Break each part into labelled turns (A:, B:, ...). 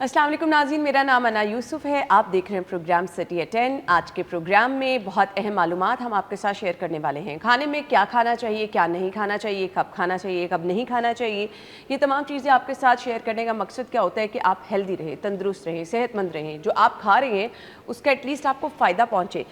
A: अस्सलाम वालेकुम नाज़रीन, मेरा नाम अना यूसुफ है। आप देख रहे हैं प्रोग्राम सिटी एट 10। आज के प्रोग्राम में बहुत अहम मालूमात हम आपके साथ शेयर करने वाले हैं। खाने में क्या खाना चाहिए, क्या नहीं खाना चाहिए, कब खाना चाहिए, कब नहीं खाना चाहिए, ये तमाम चीज़ें आपके साथ शेयर करने का मकसद क्या होता है कि आप हेल्दी रहें, तंदुरुस्त रहें, सेहतमंद रहें। जो आप खा रहे हैं उसका एटलीस्ट आपको फ़ायदा पहुँचे।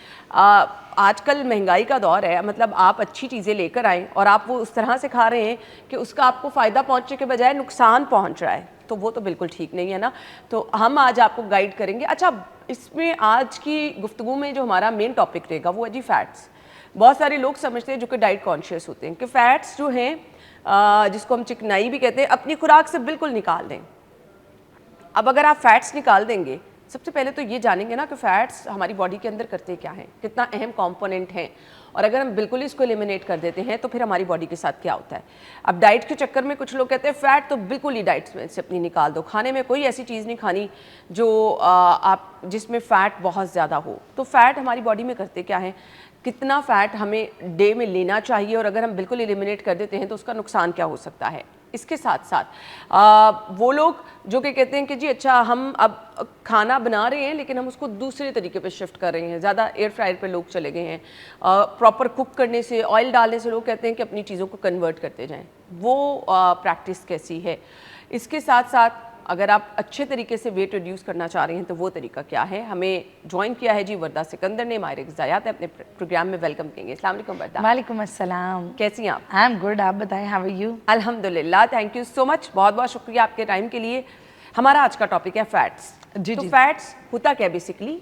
A: आजकल महंगाई का दौर है, मतलब आप अच्छी चीज़ें लेकर आएँ और आप वो उस तरह से खा रहे हैं कि उसका आपको फ़ायदा पहुँचने के बजाय नुकसान पहुँच रहा है, तो वो तो बिल्कुल ठीक नहीं है ना। तो हम आज आपको गाइड करेंगे। अच्छा, इसमें आज की गुफ्तगू में जो हमारा मेन टॉपिक रहेगा वो है जी फैट्स। बहुत सारे लोग समझते हैं जो कि डाइट कॉन्शियस होते हैं कि फ़ैट्स जो हैं जिसको हम चिकनाई भी कहते हैं, अपनी खुराक से बिल्कुल निकाल दें। अब अगर आप फैट्स निकाल देंगे, सबसे पहले तो ये जानेंगे ना कि फ़ैट्स हमारी बॉडी के अंदर करते क्या हैं, कितना अहम कंपोनेंट हैं, और अगर हम बिल्कुल इसको एलिमिनेट कर देते हैं तो फिर हमारी बॉडी के साथ क्या होता है। अब डाइट के चक्कर में कुछ लोग कहते हैं फ़ैट तो बिल्कुल ही डाइट में से अपनी निकाल दो, खाने में कोई ऐसी चीज़ नहीं खानी जो आप जिसमें फ़ैट बहुत ज़्यादा हो। तो फ़ैट हमारी बॉडी में करते क्या है, कितना फ़ैट हमें डे में लेना चाहिए, और अगर हम बिल्कुल एलिमिनेट कर देते हैं तो उसका नुकसान क्या हो सकता है। इसके साथ साथ वो लोग जो कि कहते हैं कि जी अच्छा हम अब खाना बना रहे हैं लेकिन हम उसको दूसरे तरीके पे शिफ्ट कर रहे हैं, ज़्यादा एयर फ्रायर पे लोग चले गए हैं, प्रॉपर कुक करने से, ऑयल डालने से लोग कहते हैं कि अपनी चीज़ों को कन्वर्ट करते जाएं। वो प्रैक्टिस कैसी है। इसके साथ साथ अगर आप अच्छे तरीके से वेट रिड्यूस करना चाह रहे हैं तो वो तरीका क्या है। हमें ज्वाइन किया है जी वर्दा सिकंदर ने, माहिर ग़िज़ायात है, अपने प्रोग्राम में वेलकम करेंगे। अस्सलाम वालेकुम वर्दा।
B: वालेकुम अस्सलाम।
A: कैसी हैं आप?
B: आई एम गुड, आप बताएं, हाउ आर यू?
A: अल्हम्दुलिल्लाह, थैंक यू सो मच, बहुत बहुत शुक्रिया आपके टाइम के लिए। हमारा आज का टॉपिक है फ़ैट्स।
B: जी
A: तो
B: जी।
A: फ़ैट्स होता क्या बेसिकली?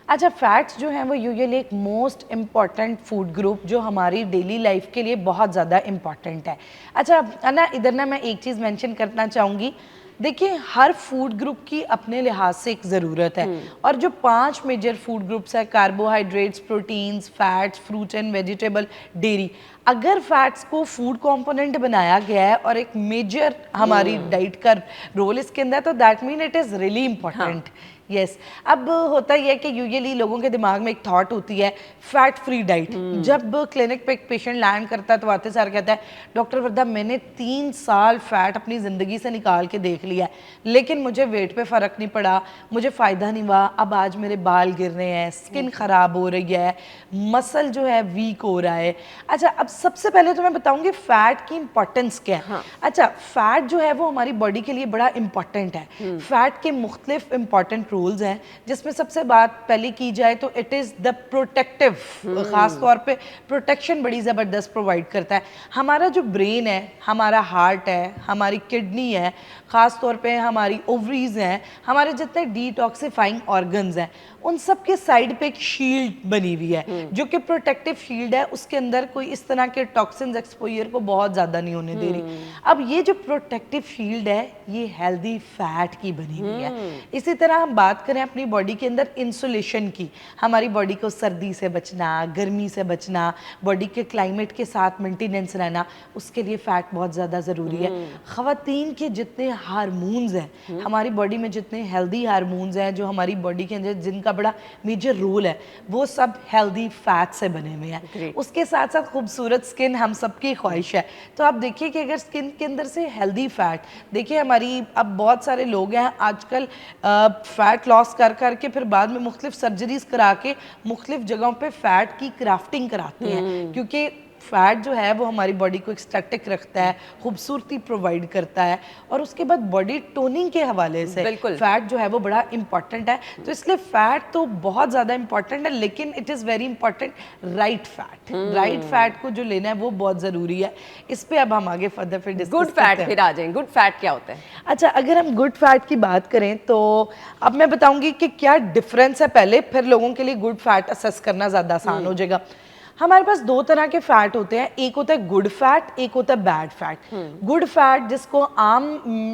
B: अच्छा, फैट्स जो हैं वो यूजुअली एक मोस्ट इम्पॉर्टेंट फूड ग्रुप जो हमारी डेली लाइफ के लिए बहुत ज़्यादा इम्पॉर्टेंट है। अच्छा ना, इधर ना मैं एक चीज़ मेंशन करना चाहूँगी। देखिए, हर फूड ग्रुप की अपने लिहाज से एक ज़रूरत है, और जो 5 मेजर फूड ग्रुप्स है, carbohydrates, proteins, fats, fruit and vegetable, dairy, अगर फैट्स को फूड कंपोनेंट बनाया गया है और एक मेजर हमारी डाइट का रोल इसके अंदर, तो that mean it is really important. Yes. अब होता ही है कि यूजुअली लोगों के दिमाग में एक थॉट होती है फैट फ्री डाइट। जब क्लिनिक पे एक पेशेंट लैंड करता है तो आते सार कहता है, डॉक्टर वर्दा मैंने 3 साल फैट अपनी ज़िंदगी से निकाल के देख लिया है लेकिन मुझे वेट पे फ़र्क नहीं पड़ा, मुझे फ़ायदा नहीं हुआ, अब आज मेरे बाल गिर रहे हैं, स्किन ख़राब हो रही है, मसल जो है वीक हो रहा है। अच्छा, अब सबसे पहले तो मैं बताऊँगी फ़ैट की इंपॉर्टेंस क्या है।
A: हाँ।
B: अच्छा, फ़ैट जो है वो हमारी बॉडी के लिए बड़ा इंपॉर्टेंट है। फ़ैट के मुख्तलिफ इंपॉर्टेंट रूल्स हैं, जिसमें सबसे बात पहली की जाए तो इट इज़ द प्रोटेक्टिव। ख़ास तौर पे प्रोटेक्शन बड़ी ज़बरदस्त प्रोवाइड करता है। हमारा जो ब्रेन है, हमारा हार्ट है, हमारी किडनी है, ख़ास तौर पे हमारी ओवरीज हैं, हमारे जितने डिटॉक्सिफाइंग ऑर्गन्स हैं, उन सब के साइड पे एक शील्ड बनी हुई है जो कि प्रोटेक्टिव शील्ड है। उसके अंदर कोई इस तरह के टॉक्सिन्स एक्सपोजर को बहुत ज़्यादा नहीं होने दे रही। अब ये जो प्रोटेक्टिव शील्ड है ये हेल्दी फैट की बनी हुई है। इसी तरह हम बात करें अपनी बॉडी के अंदर इंसुलेशन की, हमारी बॉडी को सर्दी से बचना, गर्मी से बचना, बॉडी के क्लाइमेट के साथ मेंटेनेंस रहना, उसके लिए फ़ैट बहुत ज़्यादा ज़रूरी है। ख़वातीन के जितने हार्मोन्स हैं, हमारी बॉडी में जितने हेल्दी हार्मोन्स हैं जो हमारी बॉडी के अंदर जिनका बड़ा मेजर रोल है, वो सब हेल्दी फैट से बने हुए हैं। उसके साथ साथ खूबसूरत स्किन हम सबकी ख्वाहिश है। तो आप देखिए कि अगर स्किन के अंदर से हेल्दी फैट, देखिए हमारी अब बहुत सारे लोग हैं आजकल फैट लॉस कर करके फिर बाद में मुख्तलिफ सर्जरीज करा के मुख्तलिफ जगहों पे फैट की क्राफ्टिंग कराते हैं, क्योंकि फैट जो है वो हमारी बॉडी को एक स्टैटिक रखता है, खूबसूरती प्रोवाइड करता है, और उसके बाद बॉडी टोनिंग के हवाले से फैट जो है वो बड़ा इंपॉर्टेंट है। तो इसलिए फैट तो बहुत ज़्यादा इंपॉर्टेंट है, लेकिन it is very important right fat. Right fat को जो लेना है वो बहुत ज़रूरी है। इस पर अब हम आगे फर्दर फिर डिस्कस
A: गुड फैट फिर आ जाएं। गुड फैट क्या होता है?
B: अच्छा, अगर हम गुड फैट की बात करें तो अब मैं बताऊंगी कि क्या डिफरेंस है पहले, फिर लोगों के लिए गुड फैट असेस करना ज़्यादा आसान हो जाएगा। हमारे पास 2 तरह के फैट होते हैं, एक होता है गुड फैट, एक होता है बैड फैट। गुड फैट जिसको आम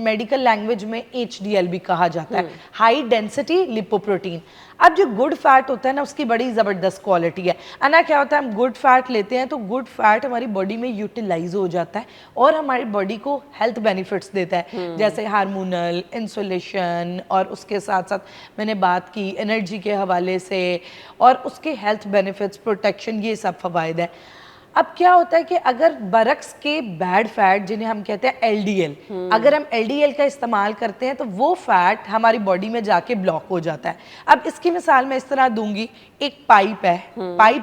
B: मेडिकल लैंग्वेज में HDL भी कहा जाता है, हाई डेंसिटी लिपोप्रोटीन। अब जो गुड फैट होता है ना, उसकी बड़ी ज़बरदस्त क्वालिटी है। अना क्या होता है, हम गुड फैट लेते हैं तो गुड फैट हमारी बॉडी में यूटिलाइज हो जाता है और हमारी बॉडी को हेल्थ बेनिफिट्स देता है, जैसे हार्मोनल, इंसुलेशन, और उसके साथ साथ मैंने बात की एनर्जी के हवाले से, और उसके हेल्थ बेनिफिट्स, प्रोटेक्शन, ये सब फ़वाइद है। अब क्या होता है कि अगर बरक्स के बैड फैट जिन्हें हम कहते हैं एलडीएल, अगर हम एलडीएल का इस्तेमाल करते हैं तो वो फैट हमारी बॉडी में जाके ब्लॉक हो जाता है। अब इसकी मिसाल मैं इस तरह दूंगी, एक पाइप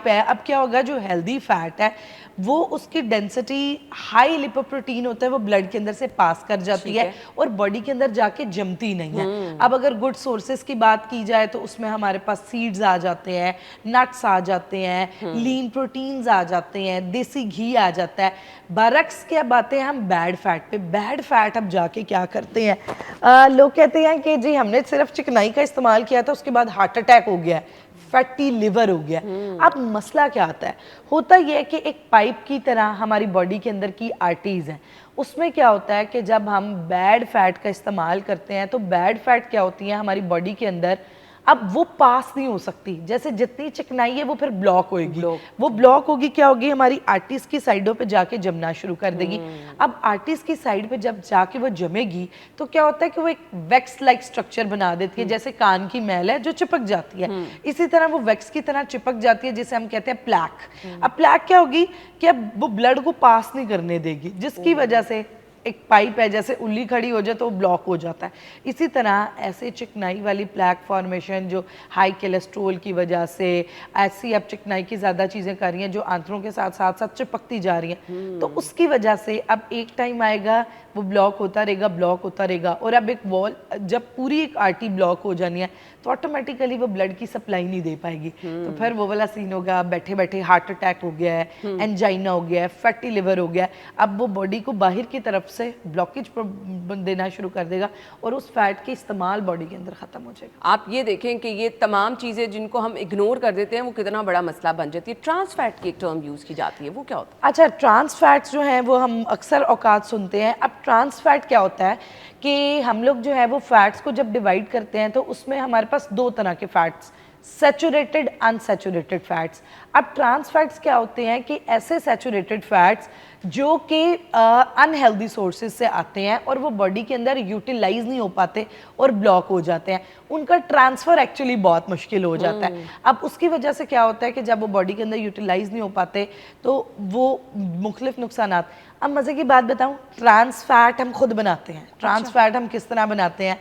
B: है। अब क्या होगा, जो हेल्दी फैट है वो उसकी डेंसिटी हाई लिपोप्रोटीन होता है, वो ब्लड के अंदर से पास कर जाती है और बॉडी के अंदर जाके जमती नहीं है। अब अगर गुड सोर्सेज की बात की जाए तो उसमें हमारे पास सीड्स आ जाते हैं, नट्स आ जाते हैं, लीन प्रोटीन्स आ जाते हैं, देसी घी आ जाता है। बरक्स क्या बातें हम बैड फैट पे, बैड फैट अब जाके क्या करते हैं, लोग कहते हैं कि जी हमने सिर्फ चिकनाई का इस्तेमाल किया था, उसके बाद हार्ट अटैक हो गया है, फैटी लिवर हो गया। अब मसला क्या आता है, होता यह है कि एक पाइप की तरह हमारी बॉडी के अंदर की आर्टरीज हैं, उसमें क्या होता है कि जब हम बैड फैट का इस्तेमाल करते हैं तो बैड फैट क्या होती है हमारी बॉडी के अंदर, अब वो पास नहीं हो सकती, जैसे जितनी चिकनाई है वो फिर ब्लॉक होगी, वो ब्लॉक होगी, क्या होगी, हमारी आर्टरीज की साइडों पे जाके जमना शुरू कर देगी। अब आर्टरीज की साइड पे जब जाके वो जमेगी तो क्या होता है कि वो एक वैक्स लाइक स्ट्रक्चर बना देती है, जैसे कान की मैल है जो चिपक जाती है, इसी तरह वो वैक्स की तरह चिपक जाती है, जिसे हम कहते हैं प्लैक। अब प्लैक क्या होगी कि अब वो ब्लड को पास नहीं करने देगी, जिसकी वजह से एक पाइप है, जैसे उल्ली खड़ी हो जाए तो वो ब्लॉक हो जाता है। इसी तरह ऐसे चिकनाई वाली प्लैक फॉर्मेशन जो हाई कोलेस्ट्रोल की वजह से, ऐसी अब चिकनाई की ज़्यादा चीज़ें कर रही हैं जो आंतरों के साथ साथ साथ चिपकती जा रही हैं, तो उसकी वजह से अब एक टाइम आएगा वो ब्लॉक होता रहेगा। और अब एक वॉल, जब पूरी एक आर्टरी ब्लॉक हो जानी है तो ऑटोमेटिकली वो ब्लड की सप्लाई नहीं दे पाएगी, तो फिर वो वाला सीन होगा, बैठे बैठे हार्ट अटैक हो गया है, एंजाइना हो गया है, फैटी लिवर हो गया है। अब वो बॉडी को बाहर की तरफ से ब्लॉकेज देना शुरू कर देगा और उस फैट के इस्तेमाल बॉडी के अंदर ख़त्म हो जाएगा।
A: आप ये देखें कि ये तमाम चीज़ें जिनको हम इग्नोर कर देते हैं वो कितना बड़ा मसला बन जाती है। ट्रांस फैट की एक टर्म यूज़ की जाती है, वो क्या होता है?
B: अच्छा, ट्रांस फैट्स जो हैं वो हम अक्सर औकात सुनते हैं। अब ट्रांस फैट क्या होता है कि हम लोग जो है वो फैट्स को जब डिवाइड करते हैं तो उसमें हमारे पास दो तरह के फैट्स, सैचुरेटेड, अनसैचुरेटेड फैट्स। अब ट्रांस फैट्स क्या होते हैं कि ऐसे सैचुरेटेड फैट्स जो कि अनहेल्दी सोर्सेज से आते हैं और वो बॉडी के अंदर यूटिलाइज नहीं हो पाते और ब्लॉक हो जाते हैं, उनका ट्रांसफ़र एक्चुअली बहुत मुश्किल हो जाता है। अब उसकी वजह से क्या होता है कि जब वो बॉडी के अंदर यूटिलाइज नहीं हो पाते तो वो मुख्तलिफ नुकसानात। अब मज़े की बात बताऊँ, ट्रांस फैट हम खुद बनाते हैं। ट्रांस फैट हम किस तरह बनाते हैं,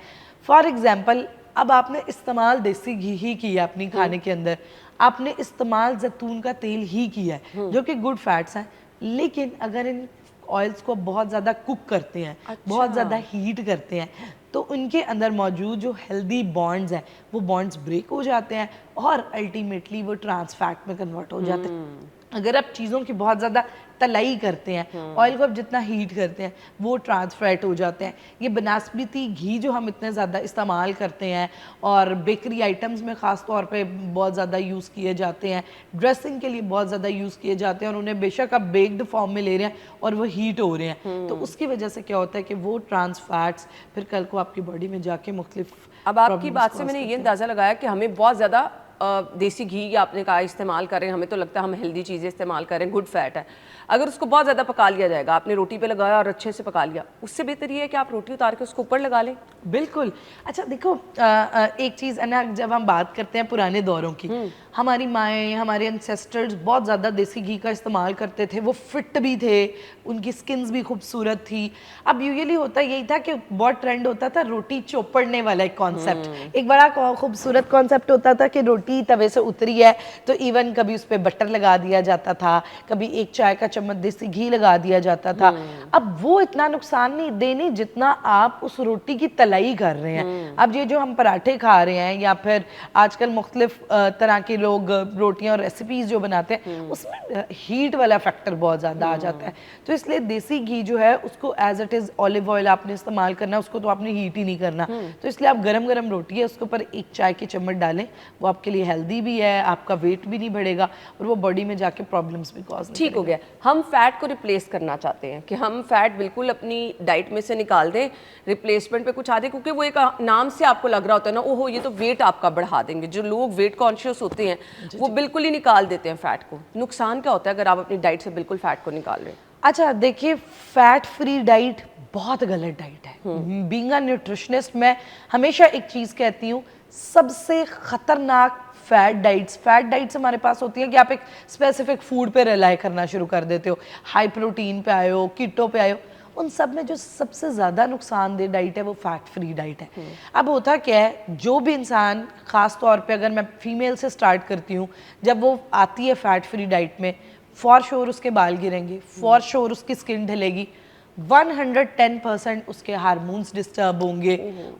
B: फॉर एग्जाम्पल अब आपने इस्तेमाल देसी घी ही किया अपनी खाने के अंदर, आपने इस्तेमाल जैतून का तेल ही किया है जो कि गुड फैट्स हैं, लेकिन अगर इन ऑयल्स को बहुत ज़्यादा कुक करते हैं, बहुत ज़्यादा हीट करते हैं, तो उनके अंदर मौजूद जो हेल्दी बॉन्ड्स हैं वो बॉन्ड्स ब्रेक हो जाते हैं और अल्टीमेटली वो ट्रांस फैट में कन्वर्ट हो जाते हैं। अगर आप चीज़ों की बहुत ज़्यादा तलाई करते हैं, ऑयल को आप जितना हीट करते हैं वो ट्रांस फैट हो जाते हैं। ये बनास्पति घी जो हम इतने ज़्यादा इस्तेमाल करते हैं और बेकरी आइटम्स में ख़ास तौर पे बहुत ज़्यादा यूज़ किए जाते हैं, ड्रेसिंग के लिए बहुत ज़्यादा यूज़ किए जाते हैं और उन्हें बेशक आप बेक्ड फॉर्म में ले रहे हैं और वो हीट हो रहे हैं, तो उसकी वजह से क्या होता है कि वो ट्रांस फैट्स फिर कल को आपकी बॉडी में जाके मुख्तलिफ।
A: अब आपकी बात से मैंने ये अंदाज़ा लगाया कि हमें बहुत ज़्यादा देसी घी या आपने कहा इस्तेमाल करें, हमें तो लगता है हम हेल्दी चीज़ें इस्तेमाल करें, गुड फैट है। अगर उसको बहुत ज़्यादा पका लिया जाएगा, आपने रोटी पे लगाया और अच्छे से पका लिया, उससे बेहतर ये है कि आप रोटी उतार के उसको ऊपर लगा लें।
B: बिल्कुल। अच्छा देखो, एक चीज़ है ना, जब हम बात करते हैं पुराने दौरों की, हमारी माएँ, हमारे एंसेस्टर्स बहुत ज़्यादा देसी घी का इस्तेमाल करते थे, वो फिट भी थे, उनकी स्किन्स भी खूबसूरत थी। अब यूजुअली होता यही था कि बहुत ट्रेंड होता था रोटी चौपड़ने वाला एक कॉन्सेप्ट, एक बड़ा खूबसूरत कॉन्सेप्ट होता था कि रोटी तवे से उतरी है तो इवन कभी उस पर बटर लगा दिया जाता था, कभी एक चाय का चम्मच देसी घी लगा दिया जाता था। अब वो इतना नुकसान नहीं देनी जितना आप उस रोटी की तलाई कर रहे हैं। अब ये जो हम पराठे खा रहे हैं या फिर आजकल मुख्तलिफ तरह के लोग रोटियां और रेसिपीज जो बनाते हैं उसमें हीट वाला फैक्टर बहुत ज़्यादा आ जाता है, तो इसलिए देसी घी जो है उसको as it is olive oil आपने इस्तेमाल करना है, उसको तो आपने हीट ही नहीं करना। तो इसलिए आप गरम गरम रोटी है उसके ऊपर एक चाय की चम्मच डालें, वो आपके लिए हेल्दी भी है, आपका वेट भी नहीं बढ़ेगा और वो बॉडी में जाके प्रॉब्लम्स भी कॉज नहीं।
A: ठीक हो गया। हम फैट को रिप्लेस करना चाहते हैं कि हम फैट बिल्कुल अपनी डाइट में से निकाल दें, रिप्लेसमेंट पे कुछ आ दे, क्योंकि वो एक नाम से आपको लग रहा होता है ना, ओहो ये तो वेट आपका बढ़ा देंगे। जो लोग वेट कॉन्शियस होते हैं वो बिल्कुल ही निकाल देते हैं फैट को। नुकसान क्या होता है अगर आप अपनी डाइट से बिल्कुल फैट को निकाल रहे हैं?
B: अच्छा देखिए, फैट फ्री डाइट बहुत गलत डाइट है। बीइंग अ न्यूट्रिशनिस्ट मैं हमेशा एक चीज़ कहती हूँ, सबसे ख़तरनाक फैट डाइट्स हमारे पास होती हैं कि आप एक स्पेसिफिक फूड पे रिलाई करना शुरू कर देते हो, हाई प्रोटीन पे आए हो, कीटो पे आए हो। उन सब में जो सबसे ज़्यादा नुकसानदेह डाइट है वो फैट फ्री डाइट है। अब होता क्या है, जो भी इंसान, ख़ास तौर पे अगर मैं फीमेल से स्टार्ट करती हूँ, जब वो आती है फैट फ्री डाइट में, फॉर श्योर उसके बाल गिरेंगे, फॉर श्योर उसकी स्किन ढलेगी, 110% उसके हार्मोन्स डिस्टर्ब होंगे,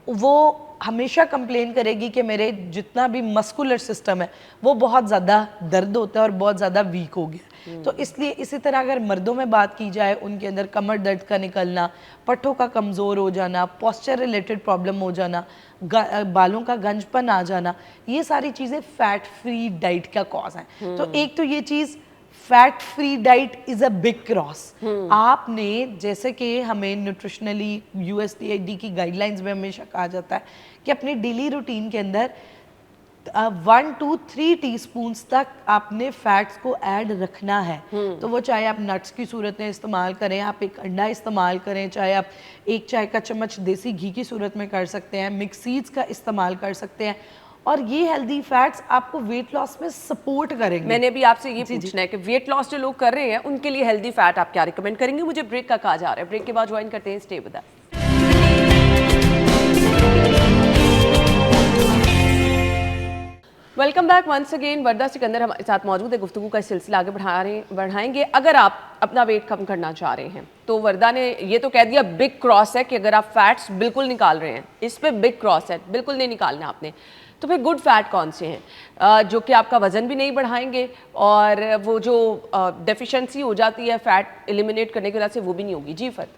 B: वो हमेशा कंप्लेन करेगी कि मेरे जितना भी मस्कुलर सिस्टम है वो बहुत ज़्यादा दर्द होता है और बहुत ज़्यादा वीक हो गया। तो इसलिए इसी तरह अगर मर्दों में बात की जाए, उनके अंदर कमर दर्द का निकलना, पट्टों का कमज़ोर हो जाना, पोस्चर रिलेटेड प्रॉब्लम हो जाना, बालों का गंजपन आ जाना, ये सारी चीज़ें फैट फ्री डाइट का कॉज हैं। तो एक तो ये चीज़, fat free diet is a big cross. आपने, जैसे कि हमें न्यूट्रिशनली USDAID की गाइडलाइंस में हमेशा कहा जाता है कि अपनी डेली रूटीन के अंदर 1 to 3 टीस्पून तक आपने फैट्स को ऐड रखना है। तो वो चाहे आप नट्स की सूरत में इस्तेमाल करें, आप एक अंडा इस्तेमाल करें, चाहे आप 1 चाय का चम्मच देसी घी की सूरत में कर सकते हैं, मिक्स सीड्स का इस्तेमाल कर सकते हैं, और ये हेल्दी फैट्स आपको वेट लॉस में सपोर्ट करेंगे।
A: मैंने भी आपसे ये पूछना है कि वेट लॉस जो लोग कर रहे हैं उनके लिए हेल्दी फैट आप क्या रिकमेंड करेंगे। मुझे ब्रेक का कहा जा रहा है, ब्रेक के बाद ज्वाइन करते हैं, stay with us. Welcome back once again. Warda Sikandar हमारे साथ मौजूद है, गुफ्तगू का सिलसिला आगे बढ़ाएंगे। अगर आप अपना वेट कम करना चाह रहे हैं तो वर्दा ने ये तो कह दिया बिग क्रॉस है कि अगर आप फैट्स बिल्कुल निकाल रहे हैं, इस पे बिग क्रॉस है, बिल्कुल नहीं निकालना आपने, तो फिर गुड फैट कौन से हैं जो कि आपका वजन भी नहीं बढ़ाएंगे और वो जो डेफिशिएंसी हो जाती है फैट एलिमिनेट करने की वजह से वो भी नहीं होगी। जी फत।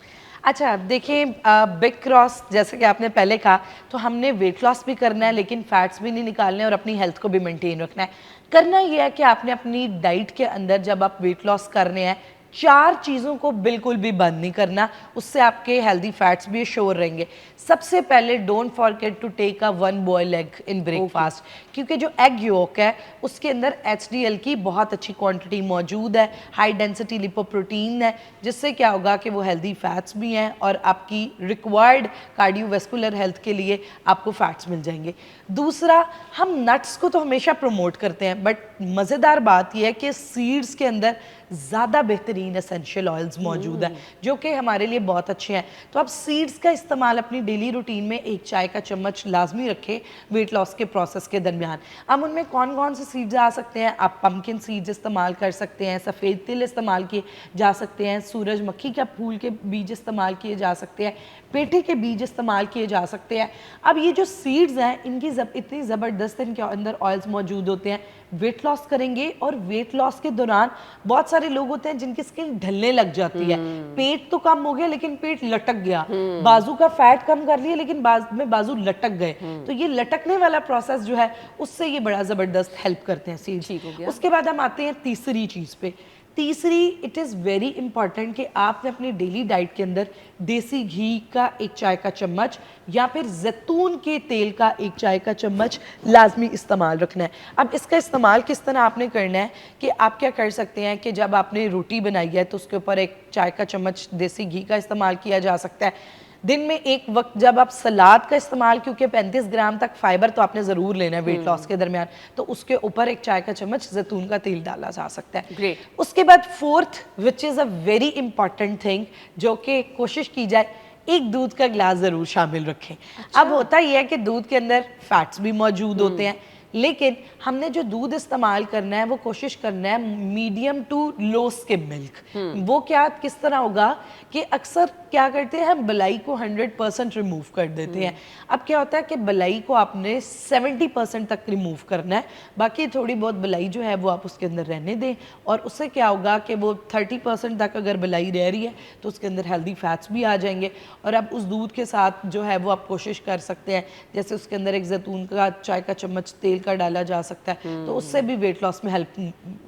B: अच्छा, देखिए, बिग क्रॉस जैसे कि आपने पहले कहा, तो हमने वेट लॉस भी करना है लेकिन फैट्स भी नहीं निकालने और अपनी हेल्थ को भी मेंटेन रखना है। करना ये है कि आपने अपनी डाइट के अंदर, जब आप वेट लॉस कर रहे हैं, 4 चीज़ों को बिल्कुल भी बंद नहीं करना, उससे आपके हेल्दी फैट्स भी श्योर रहेंगे। सबसे पहले don't forget to take a 1 boil egg in breakfast, क्योंकि जो एग योक है उसके अंदर HDL की बहुत अच्छी क्वांटिटी मौजूद है, हाई डेंसिटी लिपोप्रोटीन है, जिससे क्या होगा कि वो हेल्दी फैट्स भी हैं और आपकी रिक्वायर्ड कार्डियोवैस्कुलर हेल्थ के लिए आपको फैट्स मिल जाएंगे। दूसरा, हम नट्स को तो हमेशा प्रमोट करते हैं, बट मज़ेदार बात यह है कि सीड्स के अंदर ज़्यादा बेहतरीन एसेंशियल ऑयल्स मौजूद है जो कि हमारे लिए बहुत अच्छे हैं। तो आप सीड्स का इस्तेमाल अपनी डेली रूटीन में 1 चाय का चम्मच लाजमी रखें वेट लॉस के प्रोसेस के दरमियान। अब उनमें कौन कौन से सीड्स आ सकते हैं? आप पम्पकिन सीड्स इस्तेमाल कर सकते हैं, सफ़ेद तिल इस्तेमाल किए जा सकते हैं, सूरजमुखी का फूल के बीज इस्तेमाल किए जा सकते हैं, पेठे के बीज इस्तेमाल किए जा सकते हैं। अब ये जो सीड्स हैं, इनकी इतनी ज़बरदस्त इनके अंदर ऑयल्स मौजूद होते हैं, वेट लॉस करेंगे। और वेट लॉस के दौरान बहुत सारे लोग होते हैं जिनकी स्किन ढलने लग जाती है, पेट तो कम हो गया लेकिन पेट लटक गया, बाजू का फैट कम कर लिया लेकिन बाजू लटक गए। तो ये लटकने वाला प्रोसेस जो है उससे ये बड़ा ज़बरदस्त हेल्प करते हैं सीड्स। उसके बाद हम आते हैं तीसरी चीज़ पे। तीसरी, इट इज़ वेरी इंपॉर्टेंट कि आपने अपनी डेली डाइट के अंदर देसी घी का 1 चाय का चम्मच या फिर जैतून के तेल का 1 चाय का चम्मच लाजमी इस्तेमाल रखना है। अब इसका इस्तेमाल किस तरह आपने करना है कि आप क्या कर सकते हैं कि जब आपने रोटी बनाई है तो उसके ऊपर 1 चाय का चम्मच देसी घी का इस्तेमाल किया जा सकता है। दिन में एक वक्त जब आप सलाद का इस्तेमाल, क्योंकि 35 ग्राम तक फाइबर तो आपने ज़रूर लेना है वेट लॉस के दरमियान, तो उसके ऊपर 1 चाय का चम्मच जैतून का तेल डाला जा सकता है।
A: ग्रेट।
B: उसके बाद fourth, which is a very important thing, जो कि कोशिश की जाए, एक दूध का गिलास ज़रूर शामिल रखें। अच्छा। अब होता यह है कि दूध के अंदर फैट्स भी मौजूद होते हैं, लेकिन हमने जो दूध इस्तेमाल करना है वो कोशिश करना है medium to low skim milk. वो क्या, किस तरह होगा कि अक्सर क्या करते हैं, हम बलाई को 100% रिमूव कर देते हैं। अब क्या होता है कि बलाई को आपने 70% तक रिमूव करना है, बाकी थोड़ी बहुत बलाई जो है वो आप उसके अंदर रहने दें, और उससे क्या होगा कि वो 30% तक अगर बलाई रह रही है तो उसके अंदर हेल्दी फैट्स भी आ जाएंगे। और अब उस दूध के साथ जो है वो आप कोशिश कर सकते हैं, जैसे उसके अंदर एक जैतून का चाय का चम्मच तेल का डाला जा सकता है, तो उससे भी वेट लॉस में हेल्प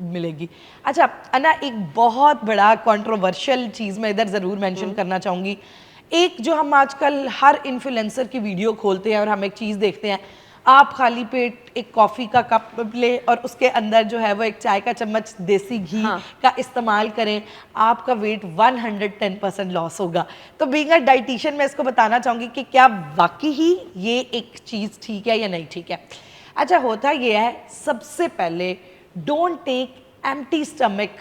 B: मिलेगी। अच्छा अना, एक बहुत बड़ा कंट्रोवर्शियल चीज़ मैं इधर ज़रूर मेंशन करना चाहूँगी। एक जो हम आजकल हर इन्फ्लुएंसर की वीडियो खोलते हैं और हम एक चीज़ देखते हैं, आप खाली पेट एक कॉफ़ी का कप ले और उसके अंदर जो है वो 1 चाय का चम्मच देसी घी का इस्तेमाल करें, आपका वेट 110% लॉस होगा। तो बीइंग अ डाइटिशियन मैं इसको बताना चाहूँगी कि क्या वाकई ही ये एक चीज़ ठीक है या नहीं ठीक है। अच्छा, होता ये है, सबसे पहले don't take empty stomach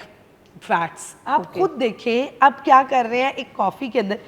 B: fats. आप खुद देखें अब क्या कर रहे हैं एक कॉफ़ी के अंदर।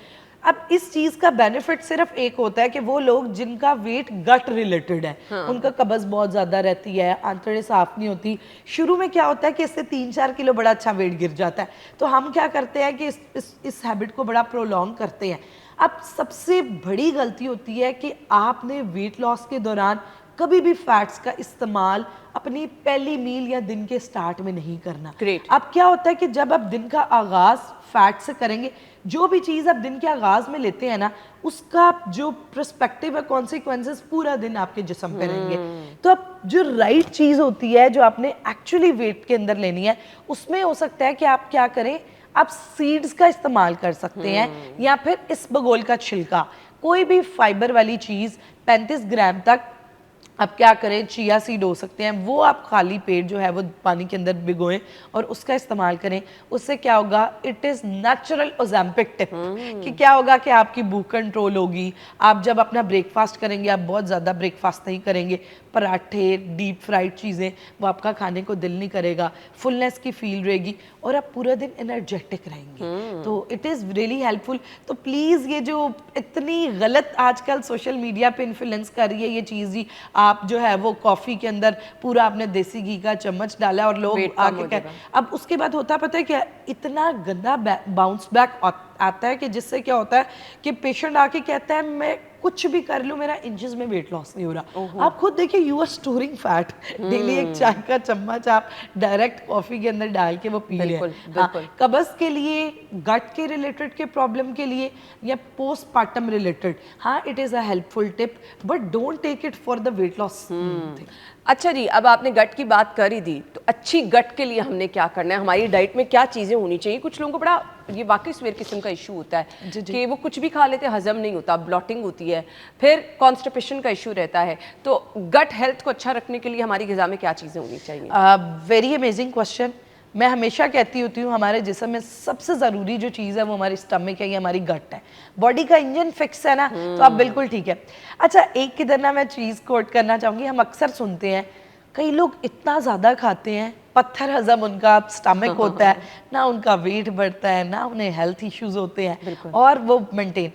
B: अब इस चीज़ का बेनिफिट सिर्फ एक होता है कि वो लोग जिनका वेट गट रिलेटेड है, उनका कब्ज़ बहुत ज़्यादा रहती है, आंतड़ें साफ नहीं होती। शुरू में क्या होता है कि इससे 3-4 किलो बड़ा अच्छा वेट गिर जाता है। तो हम क्या करते हैं कि इस हैबिट को बड़ा प्रोलॉन्ग करते हैं। अब सबसे बड़ी गलती होती है कि आपने वेट लॉस के दौरान कभी भी फैट्स का इस्तेमाल अपनी पहली मील या दिन के स्टार्ट में नहीं करना। अब क्या होता है कि जब आप दिन का आगाज फैट से करेंगे, जो भी चीज़ आप दिन के आगाज में लेते हैं ना, उसका जो पर्सपेक्टिव है, कॉन्सिक्वेंसेस पूरा दिन आपके जिस्म पे रहेंगे। तो अब जो राइट चीज़ होती है जो आपने एक्चुअली वेट के अंदर लेनी है, उसमें हो सकता है कि आप क्या करें, आप सीड्स का इस्तेमाल कर सकते हैं या फिर इसबगोल का छिलका, कोई भी फाइबर वाली चीज़ 35 ग्राम तक आप क्या करें, चिया सीड हो सकते हैं, वो आप खाली पेट जो है वो पानी के अंदर भिगोएं और उसका इस्तेमाल करें। उससे क्या होगा, it is natural Ozempic tip कि क्या होगा कि आपकी भूख कंट्रोल होगी। आप जब अपना ब्रेकफास्ट करेंगे, आप बहुत ज़्यादा ब्रेकफास्ट नहीं करेंगे, पराठे, डीप फ्राइड चीज़ें, वो आपका खाने को दिल नहीं करेगा, फुलनेस की फील रहेगी और आप पूरा दिन एनर्जेटिक रहेंगे। तो इट इज़ रियली हेल्पफुल। तो प्लीज़ ये जो इतनी गलत आजकल सोशल मीडिया पे इन्फ्लुएंस कर रही है ये चीज़ ही, आप जो है वो कॉफ़ी के अंदर पूरा आपने देसी घी का चम्मच डाला और लोग आके कह, अब उसके बाद होता पता है क्या, इतना गंदा बाउंस बैक आता है कि जिससे क्या होता है कि पेशेंट आके कहता है मैं कुछ भी कर लूं मेरा इंचेस में वेट लॉस नहीं हो रहा। आप खुद देखिए, you are storing fat. Daily एक चाय का चम्मच आप डायरेक्ट कॉफी के अंदर डाल के वो पी लें। कब्ज के लिए, गट के रिलेटेड के प्रॉब्लम के लिए या पोस्टपार्टम रिलेटेड, हाँ it is a helpful tip, but don't take it for the weight loss.
A: अच्छा जी, अब आपने गट की बात कर ही दी, तो अच्छी गट के लिए हमने क्या करना है, हमारी डाइट में क्या चीज़ें होनी चाहिए? कुछ लोगों को बड़ा ये वाकई स्वेर किस्म का इशू होता है कि वो कुछ भी खा लेते, हजम नहीं होता, ब्लॉटिंग होती है, फिर कॉन्स्टिपेशन का इशू रहता है। तो गट हेल्थ को अच्छा रखने के लिए हमारी ग़िज़ा में क्या चीज़ें होनी चाहिए?
B: Very amazing question. मैं हमेशा कहती होती हूँ हमारे जिस्म में सबसे ज़रूरी जो चीज़ है वो हमारी स्टमक है, ये हमारी गट है। बॉडी का इंजन फिक्स है ना, तो आप बिल्कुल ठीक है। अच्छा, एक किधर ना मैं चीज़ कोट करना चाहूँगी, हम अक्सर सुनते हैं कई लोग इतना ज़्यादा खाते हैं, पत्थर हजम उनका स्टमक होता है, ना उनका वेट बढ़ता है, ना उन्हें हेल्थ इश्यूज होते हैं और वो maintain.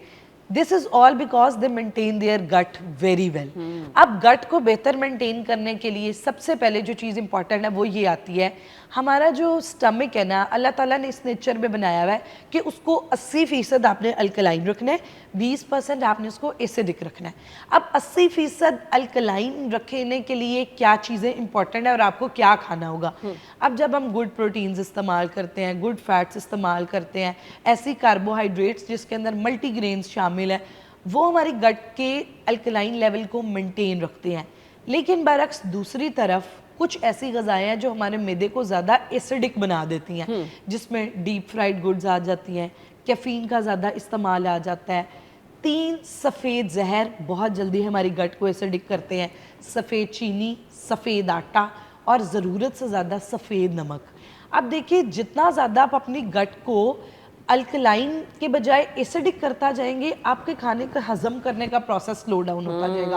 B: This is all because they maintain their gut very well. अब गट को बेहतर मेंटेन करने के लिए सबसे पहले जो चीज़ इंपॉर्टेंट है वो ये आती है, हमारा जो स्टमक है ना, अल्लाह ताला ने इस नेचर में बनाया हुआ है कि उसको 80% आपने अल्कलाइन रखना है, 20% आपने उसको एसिडिक रखना है। अब 80% अल्कलाइन रखने के लिए क्या चीज़ें इंपॉर्टेंट है और आपको क्या खाना होगा। अब जब हम गुड प्रोटीन्स इस्तेमाल करते हैं, गुड फैट्स इस्तेमाल करते हैं, ऐसी कार्बोहाइड्रेट्स जिसके अंदर मल्टीग्रेन्स शामिल है, वो हमारी गट के अल्कलाइन लेवल को मेंटेन रखते हैं। लेकिन बरक्स दूसरी तरफ कुछ ऐसी ग़िज़ाएं हैं जो हमारे मैदे को ज़्यादा एसिडिक बना देती हैं, जिसमें डीप फ्राइड गुड्स आ जाती हैं, कैफ़ीन का ज़्यादा इस्तेमाल आ जाता है। 3 सफ़ेद जहर बहुत जल्दी हमारी गट को एसिडिक करते हैं, सफ़ेद चीनी, सफ़ेद आटा और ज़रूरत से ज़्यादा सफ़ेद नमक। अब देखिए, जितना ज़्यादा आप अपनी गट को अल्कलाइन के बजाय एसिडिक करता जाएंगे, आपके खाने का हजम करने का प्रोसेस स्लो डाउन होता जाएगा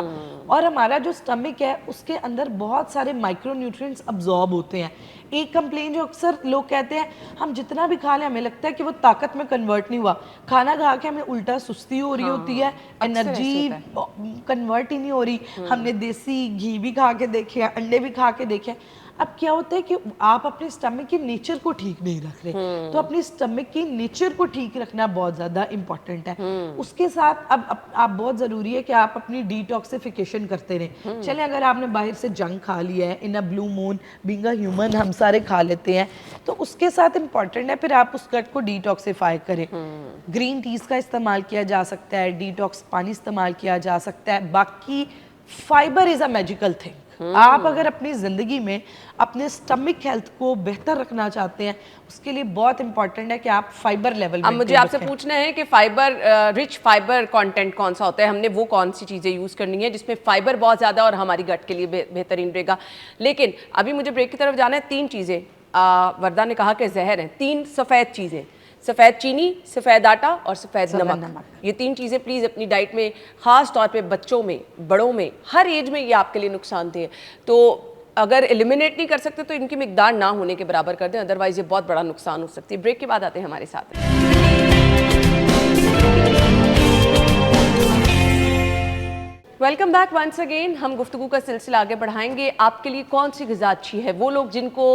B: और हमारा जो स्टमक है उसके अंदर बहुत सारे माइक्रो न्यूट्रिएंट्स अब्जॉर्ब होते हैं। एक कंप्लेन जो अक्सर लोग कहते हैं, हम जितना भी खा लें हमें लगता है कि वो ताकत में कन्वर्ट नहीं हुआ, खाना खा के हमें उल्टा सुस्ती हो रही होती है, एनर्जी कन्वर्ट ही नहीं हो रही। हमने देसी घी भी खा के देखे, अंडे भी खा के देखे। अब क्या होता है कि आप अपने स्टमक के नेचर को ठीक नहीं रख रहे, तो अपनी स्टमक की नेचर को ठीक रखना बहुत ज़्यादा इंपॉर्टेंट है। उसके साथ अब आप बहुत ज़रूरी है कि आप अपनी डिटॉक्सिफिकेशन करते रहें। चलें, अगर आपने बाहर से जंक खा लिया है, in a blue moon being a human हम सारे खा लेते हैं, तो उसके साथ इंपॉर्टेंट है फिर आप उस गट को डिटॉक्सिफाई करें। ग्रीन टीज़ का इस्तेमाल किया जा सकता है, डिटॉक्स पानी इस्तेमाल किया जा सकता है। बाकी fibre is a magical thing. आप अगर अपनी ज़िंदगी में अपने स्टमक हेल्थ को बेहतर रखना चाहते हैं, उसके लिए बहुत इंपॉर्टेंट है कि आप फाइबर लेवल
A: अब मुझे आपसे पूछना है कि फाइबर रिच फाइबर कंटेंट कौन सा होता है, हमने वो कौन सी चीज़ें यूज़ करनी है जिसमें फाइबर बहुत ज़्यादा और हमारी गट के लिए बेहतरीन रहेगा। लेकिन अभी मुझे ब्रेक की तरफ जाना है। 3 चीज़ें वर्दा ने कहा कि जहर हैं, 3 सफ़ेद चीज़ें। सफ़ेद चीनी, सफ़ेद आटा और सफ़ेद
B: सफ़ेद
A: नमक।
B: नमक।
A: ये 3 चीज़ें प्लीज़ अपनी डाइट में, ख़ास तौर पे बच्चों में, बड़ों में, हर एज में ये आपके लिए नुकसानदेह है। तो अगर एलिमिनेट नहीं कर सकते तो इनकी मिकदार ना होने के बराबर कर दें, अदरवाइज़ ये बहुत बड़ा नुकसान हो सकती है। ब्रेक के बाद आते हैं हमारे साथ। Welcome back once again. हम गुफ्तगू का सिलसिला आगे बढ़ाएंगे। आपके लिए कौन सी ग़िज़ा अच्छी है? वो लोग जिनको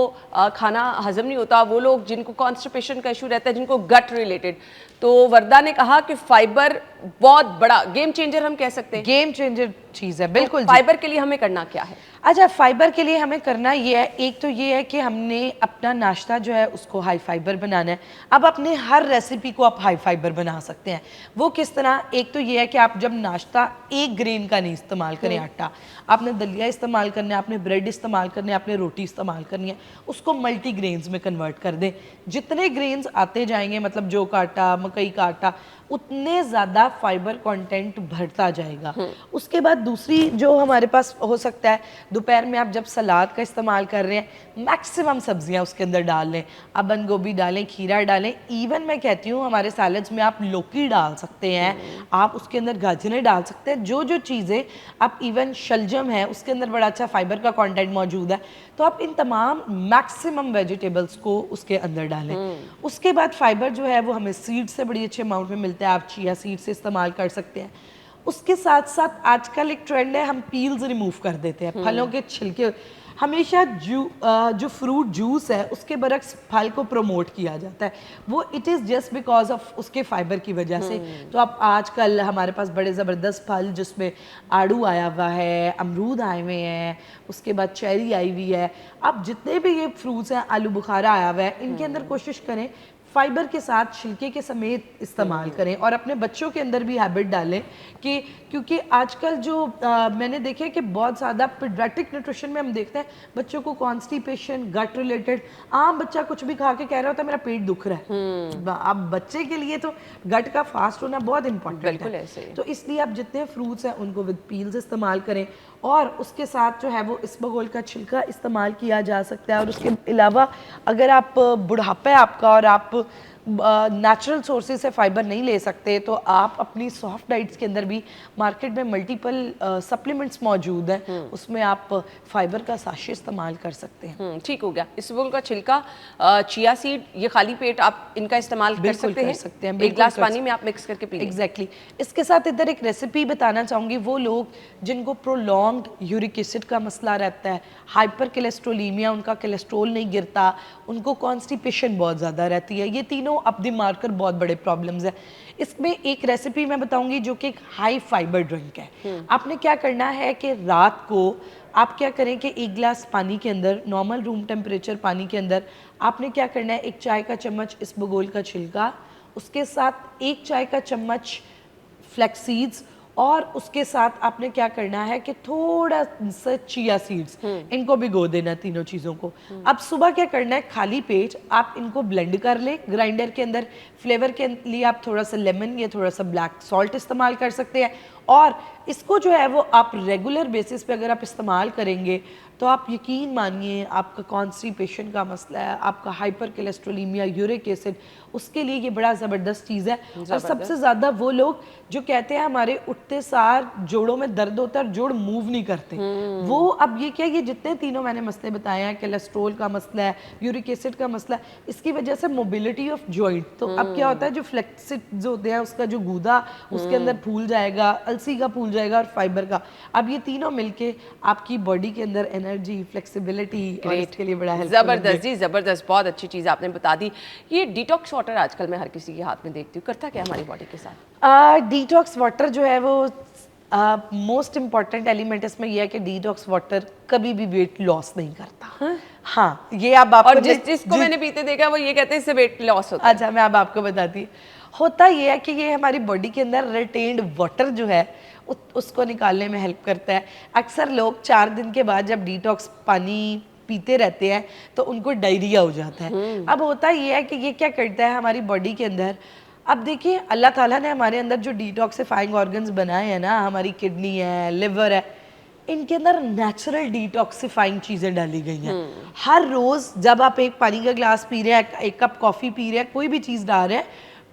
A: खाना हजम नहीं होता, वो लोग जिनको कॉन्स्टिपेशन का इशू रहता है, जिनको गट रिलेटेड। तो वर्दा ने कहा कि फाइबर बहुत बड़ा गेम चेंजर हम कह सकते हैं।
B: गेम चेंजर चीज़ है, बिल्कुल जी।
A: फाइबर के लिए हमें करना क्या है?
B: अच्छा, फाइबर के लिए हमें करना ये है, एक तो ये है कि हमने अपना नाश्ता जो है उसको हाई फाइबर बनाना है। अब अपने हर रेसिपी को आप हाई फाइबर बना सकते हैं। वो किस तरह? एक तो ये है कि आप जब नाश्ता एक ग्रेन का नहीं इस्तेमाल करें, आटा, आपने दलिया इस्तेमाल करना है, आपने ब्रेड इस्तेमाल करने, आपने रोटी इस्तेमाल करनी है, उसको मल्टी ग्रेन्स में कन्वर्ट कर दें। जितने ग्रेन्स आते जाएंगे, मतलब जौ का आटा, मकई का आटा, उतने ज़्यादा फाइबर कंटेंट बढ़ता जाएगा। उसके बाद दूसरी जो हमारे पास हो सकता है, दोपहर में आप जब सलाद का इस्तेमाल कर रहे हैं, मैक्सिमम सब्जियां उसके अंदर डाल लें। आप बंद गोभी डालें, खीरा डालें, इवन मैं कहती हूँ हमारे सैलड्स में आप लौकी डाल सकते हैं, आप उसके अंदर गाजरें डाल सकते हैं। जो जो चीज़ें आप, इवन शलजम है उसके अंदर बड़ा अच्छा फाइबर का कंटेंट मौजूद है, तो आप इन तमाम मैक्सिमम वेजिटेबल्स को उसके अंदर डालें। उसके बाद फाइबर जो है वो हमें सीड से बड़ी अच्छे अमाउंट में मिलता है, आप चिया सीड से इस्तेमाल कर सकते हैं। उसके साथ साथ आजकल एक ट्रेंड है, हम पील्स रिमूव कर देते हैं, फलों के छिलके। हमेशा जो फ्रूट जूस है उसके बरक्स फल को प्रमोट किया जाता है, वो it is just because of उसके फाइबर की वजह से। तो आप आजकल हमारे पास बड़े ज़बरदस्त फल, जिसमें आड़ू आया हुआ है, अमरूद आए हुए हैं, उसके बाद चेरी आई हुई है, आप जितने भी ये फ्रूट्स हैं, आलू बुखारा आया हुआ है, इनके अंदर कोशिश करें फाइबर के साथ छिलके के समेत इस्तेमाल करें। और अपने बच्चों के अंदर भी हैबिट डालें कि, क्योंकि आजकल जो मैंने देखे कि बहुत ज़्यादा पीडियाट्रिक न्यूट्रिशन में हम देखते हैं बच्चों को कॉन्स्टिपेशन, गट रिलेटेड, आम बच्चा कुछ भी खा के कह रहा होता है मेरा पेट दुख रहा है। अब बच्चे के लिए तो गट का फास्ट होना बहुत इंपॉर्टेंट है। तो इसलिए आप जितने फ्रूट्स हैं उनको विद पील्स इस्तेमाल करें, और उसके साथ जो है वो इसबगोल का छिलका इस्तेमाल किया जा सकता है। और उसके अलावा अगर आप बुढ़ापा है आपका और आप नेचुरल सोर्सेज से फाइबर नहीं ले सकते, तो आप अपनी सॉफ्ट डाइट्स के अंदर भी मार्केट में मल्टीपल सप्लीमेंट्स मौजूद हैं, उसमें आप फाइबर का साशे इस्तेमाल कर सकते हैं।
A: ठीक हो गया। इसबगोल का छिलका, चिया सीड, ये खाली पेट आप इनका इस्तेमाल कर सकते हैं। एक गिलास पानी में आप मिक्स करके पी लें।
B: एग्जैक्टली। इसके साथ इधर एक रेसिपी बताना चाहूँगी। वो लोग जिनको प्रोलॉन्ग्ड यूरिक एसिड का मसला रहता है, हाइपर कोलेस्ट्रोलीमिया, उनका कोलेस्ट्रोल नहीं गिरता, उनको कॉन्स्टिपेशन बहुत ज़्यादा रहती है, ये तीनों अप द मार्कर बहुत बड़े प्रॉब्लम्स है। इसमें एक रेसिपी मैं बताऊंगी जो कि एक हाई फाइबर ड्रिंक है। आपने क्या करना है कि रात को आप क्या करें कि एक गिलास पानी के अंदर, नॉर्मल रूम टेम्परेचर पानी के अंदर, आपने क्या करना है, एक चाय का चम्मच इसबगोल का छिलका, उसके साथ एक चाय का चम्मच फ्लैक्स सीड्स, और उसके साथ आपने क्या करना है कि थोड़ा सा चिया सीड्स, इनको भिगो देना, तीनों चीज़ों को। अब सुबह क्या करना है, खाली पेट आप इनको ब्लेंड कर लें ग्राइंडर के अंदर। फ्लेवर के लिए आप थोड़ा सा लेमन या थोड़ा सा ब्लैक सॉल्ट इस्तेमाल कर सकते हैं। और इसको जो है वो आप रेगुलर बेसिस पे अगर आप इस्तेमाल करेंगे तो आप यकीन मानिए आपका कॉन्स्टिपेशन का मसला है, आपका हाइपर कोलेस्ट्रोलीमिया, यूरिक एसिड, उसके लिए ये बड़ा ज़बरदस्त चीज़ है। और सबसे ज़्यादा वो लोग जो कहते हैं हमारे उठते सार जोड़ों में दर्द होता है और जोड़ मूव नहीं करते, वो अब ये क्या, ये जितने तीनों मैंने मसले बताए हैं, कोलेस्ट्रोल का मसला है, यूरिक एसिड का मसला है, इसकी वजह से मोबिलिटी ऑफ जॉइंट, तो अब क्या होता है जो फ्लेक्सिट जो होते हैं उसका जो गूदा उसके अंदर फूल जाएगा, अलसी का फूल जाएगा और फाइबर का। अब ये तीनों मिलके आपकी बॉडी के अंदर एनर्जी, फ्लेक्सिबिलिटी और इसके लिए बड़ा हेल्प।
A: ज़बरदस्त जी, ज़बरदस्त, बहुत अच्छी चीज़ आपने बता दी। ये डिटॉक्स वाटर आजकल मैं हर किसी के हाथ में देखती हूँ, करता क्या हमारी बॉडी के साथ?
B: डिटॉक्स वाटर जो है वो मोस्ट इम्पॉर्टेंट एलिमेंट इसमें यह है कि डिटॉक्स वाटर कभी भी वेट लॉस नहीं करता। हाँ, ये अब आपको,
A: और जिसको मैंने पीते देखा वो ये कहते हैं इससे वेट लॉस होता है।
B: अच्छा, मैं अब आपको बताती हूँ। होता ये है कि ये हमारी बॉडी के अंदर रिटेन्ड वाटर जो है उसको निकालने में हेल्प करता है। अक्सर लोग 4 दिन के बाद जब डिटॉक्स पानी पीते रहते हैं तो उनको डायरिया हो जाता है। अब होता ये है कि ये क्या करता है हमारी बॉडी के अंदर, अब देखिए अल्लाह ताला ने हमारे अंदर जो डिटॉक्सिफाइंग ऑर्गन्स बनाए हैं ना, हमारी किडनी है, लिवर है, इनके अंदर नेचुरल डिटॉक्सिफाइंग चीज़ें डाली गई हैं। हर रोज़ जब आप एक पानी का ग्लास पी रहे हैं, एक कप कॉफ़ी पी रहे हैं, कोई भी चीज़ डाल रहे हैं,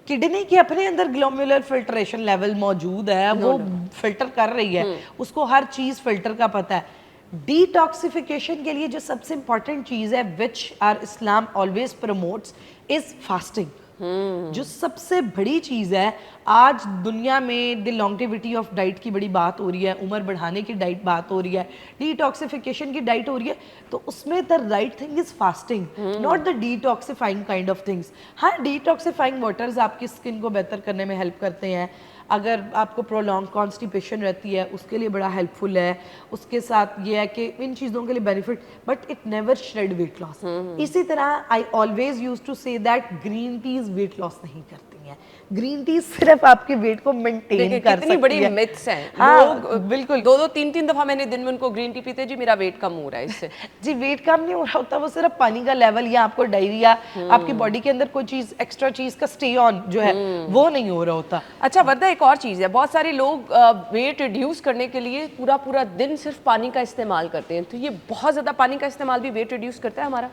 B: किडनी के अपने अंदर ग्लोमेरुलर फिल्ट्रेशन लेवल मौजूद है, वो फिल्टर कर रही है, उसको हर चीज़ फिल्टर का पता है। डिटॉक्सिफिकेशन के लिए जो सबसे इंपॉर्टेंट चीज़ है which are Islam always promotes is fasting. जो सबसे बड़ी चीज़ है आज दुनिया में, द लॉन्गेविटी ऑफ डाइट की बड़ी बात हो रही है, उम्र बढ़ाने की डाइट बात हो रही है, डिटॉक्सिफिकेशन की डाइट हो रही है, तो उसमें the right thing is fasting, not the detoxifying kind of things. हाँ, डिटॉक्सिफाइंग वाटर्स आपकी स्किन को बेहतर करने में हेल्प करते हैं, अगर आपको प्रोलॉन्ग कॉन्स्टिपेशन रहती है उसके लिए बड़ा हेल्पफुल है, उसके साथ ये है कि इन चीज़ों के लिए benefit, but it never shred weight loss. इसी तरह I always use to say that green teas weight loss नहीं करती हैं, ग्रीन टी सिर्फ आपके वेट को मेंटेन कर सकती है।
A: बड़ी मिथ्स हैं।
B: हाँ,
A: लोग
B: बिल्कुल
A: 2-3 दफा मैंने दिन में उनको ग्रीन टी पीते, जी मेरा वेट कम हो रहा है इससे।
B: जी वेट कम नहीं हो रहा होता, वो सिर्फ पानी का लेवल या आपको डायरिया, आपकी बॉडी के अंदर कोई चीज एक्स्ट्रा चीज का स्टे ऑन जो है वो नहीं हो रहा होता।
A: अच्छा वर्दा, एक और चीज़ है, बहुत सारे लोग वेट रिड्यूस करने के लिए पूरा पूरा दिन सिर्फ पानी का इस्तेमाल करते हैं, तो ये बहुत ज़्यादा पानी का इस्तेमाल भी वेट रिड्यूस करता है हमारा?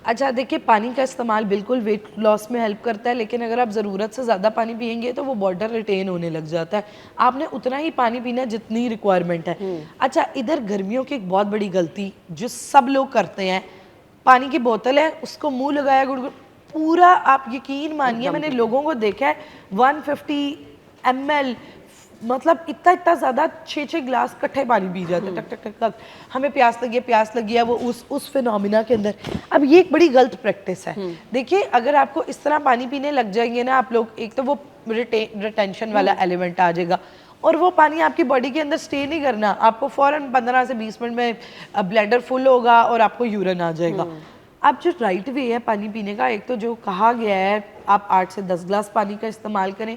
B: अच्छा देखिए, पानी का इस्तेमाल बिल्कुल वेट लॉस में हेल्प करता है, लेकिन अगर आप ज़रूरत से ज़्यादा पानी पियेंगे तो वो वाटर रिटेन होने लग जाता है। आपने उतना ही पानी पीना जितनी रिक्वायरमेंट है। अच्छा, इधर गर्मियों की एक बहुत बड़ी गलती जो सब लोग करते हैं, पानी की बोतल है उसको मुंह लगाया गुड़गुड़, पूरा, आप यकीन मानिए मैंने लोगों को देखा है 150 ml, मतलब इतना इतना ज़्यादा 6-6 गिलास इकट्ठे पानी पी जाते हैं, टक टक टक टक, हमें प्यास लगी है, वो उस फिनोमिना के अंदर। अब ये एक बड़ी गलत प्रैक्टिस है। देखिए, अगर आपको इस तरह पानी पीने लग जाएंगे ना आप लोग, एक तो वो रिटेंशन वाला एलिमेंट आ जाएगा, और वो पानी आपकी बॉडी के अंदर स्टे नहीं करना, आपको फ़ौरन 15 से 20 मिनट में ब्लैडर फुल होगा और आपको यूरिन आ जाएगा। अब जो राइट वे है पानी पीने का, एक तो जो कहा गया है आप 8 से 10 गिलास पानी का इस्तेमाल करें,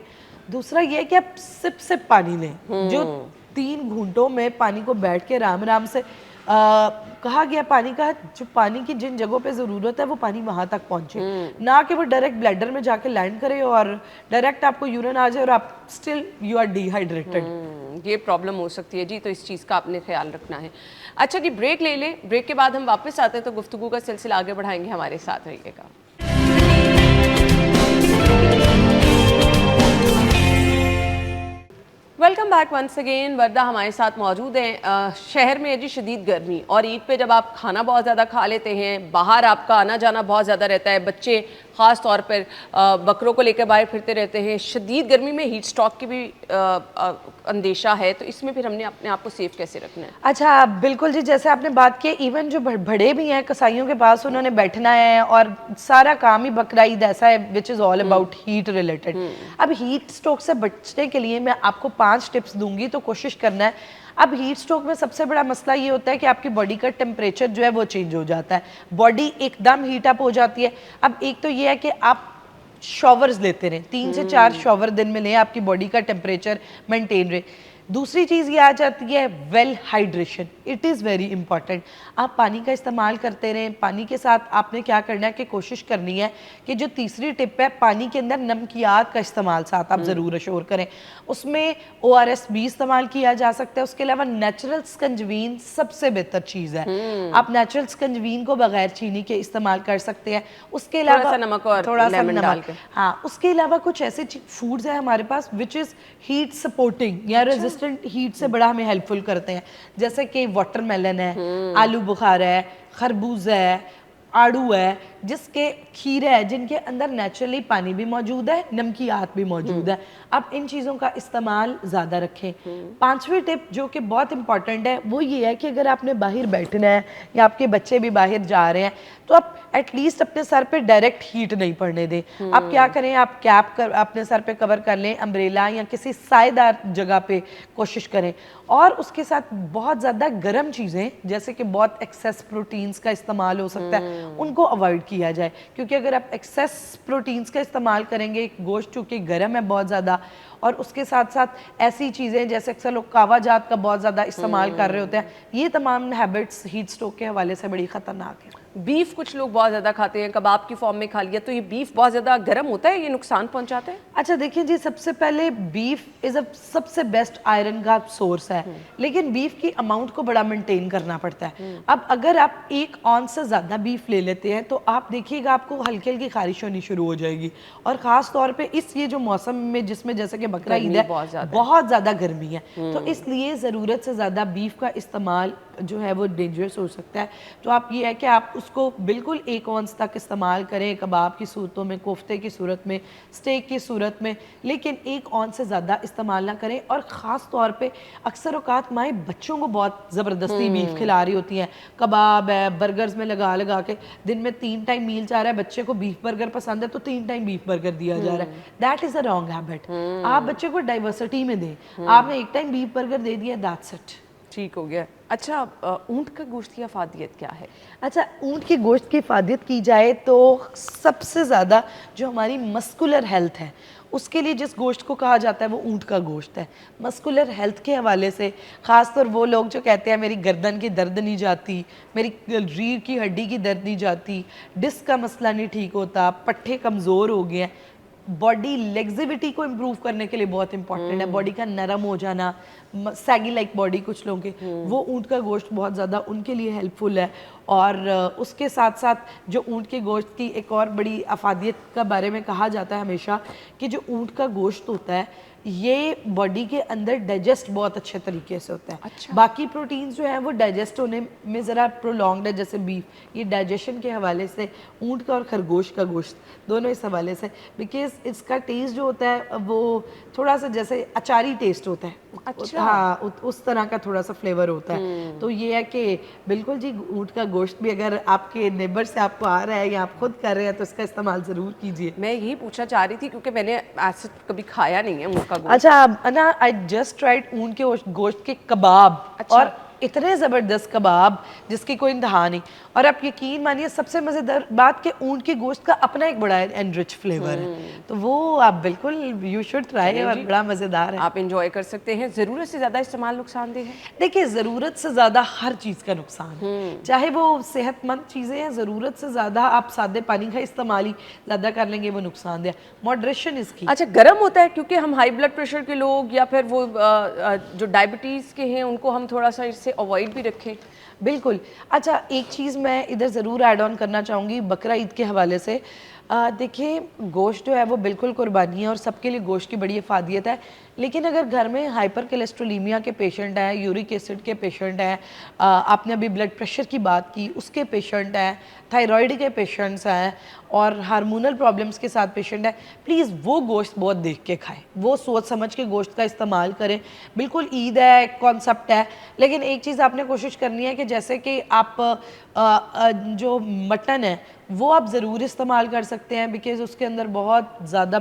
B: दूसरा ये है कि आप सिप सिप पानी लें, जो 3 घूंटों में पानी को बैठ के आराम आराम से कहा गया पानी का, जो पानी की जिन जगहों पे ज़रूरत है वो पानी वहाँ तक पहुँचे, ना कि वो डायरेक्ट ब्लैडर में जाके लैंड करे और डायरेक्ट आपको यूरिन आ जाए और आप स्टिल यू आर डिहाइड्रेटेड।
A: ये प्रॉब्लम हो सकती है जी, तो इस चीज़ का आपने ख्याल रखना है। अच्छा जी, ब्रेक ले लें, ब्रेक के बाद हम वापस आते हैं तो गुफ्तगू का सिलसिला आगे बढ़ाएंगे, हमारे साथ रहिएगा। Welcome back once again. Warda हमारे साथ मौजूद हैं। शहर में है जी शदीद गर्मी, और ईद पे जब आप खाना बहुत ज़्यादा खा लेते हैं, बाहर आपका आना जाना बहुत ज़्यादा रहता है, बच्चे ख़ास तौर पर बकरों को लेकर बाहर फिरते रहते हैं, शदीद गर्मी में हीट स्ट्रोक की भी अंदेशा है, तो इसमें फिर हमने अपने आप को सेफ कैसे रखना है?
B: अच्छा बिल्कुल जी, जैसे आपने बात की, इवन जो बड़े भी हैं कसाईयों के पास, उन्होंने बैठना है और सारा काम ही बकरा ईद ऐसा है which is all about heat related. अब हीट स्ट्रोक से बचने के लिए मैं आपको 5 टिप्स दूंगी, तो कोशिश करना है। अब हीट स्ट्रोक में सबसे बड़ा मसला ये होता है कि आपकी बॉडी का टेम्परेचर जो है वो चेंज हो जाता है, बॉडी एकदम हीट अप हो जाती है। अब एक तो ये है कि आप शॉवर्स लेते रहें, 3 से 4 शॉवर दिन में लें, आपकी बॉडी का टेम्परेचर मेंटेन रहे। दूसरी चीज़ ये आ जाती है well hydration, it is very important. आप पानी का इस्तेमाल करते रहें, पानी के साथ आपने क्या करना है कि कोशिश करनी है कि जो तीसरी टिप है, पानी के अंदर नमकियात का इस्तेमाल साथ आप ज़रूर अशोर करें, उसमें ORS भी इस्तेमाल किया जा सकता है। उसके अलावा नेचुरल स्कंजवीन सबसे बेहतर चीज़ है, आप नेचुरल स्कंजवीन को बगैर चीनी के इस्तेमाल कर सकते हैं। उसके अलावा
A: थोड़ा सा नमक और
B: थोड़ा सा
A: लेमन डाल के।
B: हाँ, उसके अलावा कुछ ऐसे फूड्स हैं हमारे पास विच इज़ हीट सपोर्टिंग या रेजिस्टेंट हीट से बड़ा हमें हेल्पफुल करते हैं, जैसे कि वाटरमेलन है, आलू बुखारा है, खरबूजा है, आड़ू है, जिसके खीरे है, जिनके अंदर नेचुरली पानी भी मौजूद है, नमकियात भी मौजूद है। आप इन चीज़ों का इस्तेमाल ज़्यादा रखें। 5वीं टिप जो कि बहुत इंपॉर्टेंट है वो ये है कि अगर आपने बाहर बैठना है या आपके बच्चे भी बाहर जा रहे हैं, तो आप एटलीस्ट अपने सर पे डायरेक्ट हीट नहीं पड़ने दें। आप क्या करें, आप कैप कर अपने सर पे कवर कर लें, अम्ब्रेला या किसी सायेदार जगह पे कोशिश करें, और उसके साथ बहुत ज़्यादा गर्म चीज़ें जैसे कि बहुत एक्सेस प्रोटीन्स का इस्तेमाल हो सकता है, उनको अवॉइड किया जाए, क्योंकि अगर आप एक्सेस प्रोटीन्स का इस्तेमाल करेंगे, गोश्त चूँकि गर्म है बहुत ज़्यादा, और उसके साथ साथ ऐसी चीज़ें जैसे अक्सर लोग कावा जात का बहुत ज़्यादा इस्तेमाल कर रहे होते हैं, ये तमाम हैबिट्स हीट स्ट्रोक के हवाले से बड़ी ख़तरनाक है।
A: बीफ कुछ लोग बहुत ज़्यादा खाते हैं, कबाब की फॉर्म में खा लिया, तो ये बीफ बहुत ज़्यादा गर्म होता है, ये नुकसान पहुंचाता है?
B: अच्छा देखिए जी, सबसे पहले बीफ इज़ अ सबसे बेस्ट आयरन का सोर्स है, लेकिन बीफ की अमाउंट को बड़ा मेंटेन करना पड़ता है। अब अगर आप 1 ऑंस से ज़्यादा बीफ ले लेते हैं तो आप देखिएगा आपको हल्की हल्की खारिश होनी शुरू हो जाएगी, और ख़ास तौर पे इस ये जो मौसम में जिसमें जैसे कि बकरा ईद है, बहुत ज़्यादा गर्मी है, तो इसलिए ज़रूरत से ज़्यादा बीफ का इस्तेमाल जो है वो डेंजरस हो सकता है। तो आप ये है कि आप उसको बिल्कुल 1 ऑंस तक इस्तेमाल करें कबाब की सूरतों में, कोफ्ते की सूरत में, स्टेक की सूरत में, लेकिन 1 ऑंस से ज़्यादा इस्तेमाल ना करें। और ख़ास तौर पे अक्सर औकात माएँ बच्चों को बहुत ज़बरदस्ती बीफ खिला रही होती हैं, कबाब है, बर्गर्स में लगा लगा के, दिन में 3 टाइम मील जा रहा है, बच्चे को बीफ बर्गर पसंद है तो 3 टाइम बीफ बर्गर दिया जा रहा है। That is a wrong habit. आप बच्चे को डाइवर्सिटी में दें, आपने 1 टाइम बीफ बर्गर दे दिया, दैट्स इट,
A: ठीक हो गया। अच्छा, ऊँट का गोश्त की अफादियत क्या है?
B: अच्छा, ऊँट के गोश्त की इफादियत की जाए तो सबसे ज़्यादा जो हमारी मस्कुलर हेल्थ है उसके लिए जिस गोश्त को कहा जाता है वो ऊँट का गोश्त है। मस्कुलर हेल्थ के हवाले से ख़ासतौर वो लोग जो कहते हैं मेरी गर्दन की दर्द नहीं जाती, मेरी रीढ़ की हड्डी की दर्द नहीं जाती, डिस्क का मसला नहीं ठीक होता, पट्ठे कमज़ोर हो गए हैं, बॉडी लेग्जिबिलिटी को इम्प्रूव करने के लिए बहुत इंपॉर्टेंट है, बॉडी का नरम हो जाना, सैगी लाइक बॉडी कुछ लोगों के, वो ऊँट का गोश्त बहुत ज़्यादा उनके लिए हेल्पफुल है। और उसके साथ साथ जो ऊँट के गोश्त की एक और बड़ी अफादियत का बारे में कहा जाता है हमेशा कि जो ऊँट का गोश्त होता है ये बॉडी के अंदर डाइजेस्ट बहुत अच्छे तरीके से होता है।
A: अच्छा।
B: बाकी प्रोटीन्स जो हैं वो डाइजेस्ट होने में ज़रा प्रोलॉन्ग्ड है, जैसे बीफ, ये डाइजेशन के हवाले से ऊँट का और खरगोश का गोश्त दोनों इस हवाले से, बिकॉज इसका टेस्ट जो होता है वो थोड़ा सा जैसे अचारी टेस्ट होता है।
A: अच्छा।
B: हाँ, उस तरह का थोड़ा सा फ्लेवर होता है। तो ये है कि बिल्कुल जी, ऊँट का गोश्त भी अगर आपके नेबर से आपको आ रहा है या आप खुद कर रहे हैं तो इसका इस्तेमाल ज़रूर कीजिए।
A: मैं यही पूछना चाह रही थी क्योंकि मैंने ऐसे कभी खाया नहीं है ऊँट का गोश्त।
B: अच्छा ना, आई जस्ट ट्राइड ऊँट के गोश्त के कबाब।
A: अच्छा।
B: और इतने ज़बरदस्त कबाब जिसकी कोई इंतहा नहीं। और आप यकीन मानिए सबसे मज़ेदार बात कि ऊँट के गोश्त का अपना एक बड़ा एनरिच फ्लेवर है, तो वो आप बिल्कुल यू शुड ट्राई, और बड़ा मज़ेदार है,
A: आप इंजॉय कर सकते हैं। ज़रूरत से ज़्यादा इस्तेमाल नुकसानदेह है?
B: देखिए ज़रूरत से ज़्यादा हर चीज़ का नुकसान है, चाहे वो सेहतमंद चीज़ें हैं, ज़रूरत से ज़्यादा आप सादे पानी का इस्तेमाल ही ज़्यादा कर लेंगे वो नुकसानदेह। मॉडरेशन इसकी।
A: अच्छा, गर्म होता है क्योंकि हम हाई ब्लड प्रेशर के लोग या फिर वो जो डायबिटीज़ के हैं उनको हम थोड़ा सा इससे अवॉइड भी रखें?
B: बिल्कुल। अच्छा, एक चीज़ मैं इधर ज़रूर ऐड ऑन करना चाहूँगी बकरा ईद के हवाले से। देखिए गोश्त जो है वो बिल्कुल कुर्बानी है और सबके लिए गोश्त की बड़ी अफादियत है, लेकिन अगर घर में हाइपर कोलेस्ट्रोलीमिया के पेशेंट हैं, यूरिक एसिड के पेशेंट हैं, आपने अभी ब्लड प्रेशर की बात की उसके पेशेंट हैं, थायराइड के पेशेंट्स हैं और हार्मोनल प्रॉब्लम्स के साथ पेशेंट हैं, प्लीज़ वो गोश्त बहुत देख के खाएं, वो सोच समझ के गोश्त का इस्तेमाल करें। बिल्कुल ईद है, कॉन्सेप्ट है, लेकिन एक चीज़ आपने कोशिश करनी है कि जैसे कि आप जो मटन है वो आप ज़रूर इस्तेमाल कर सकते हैं, बिकॉज़ उसके अंदर बहुत ज़्यादा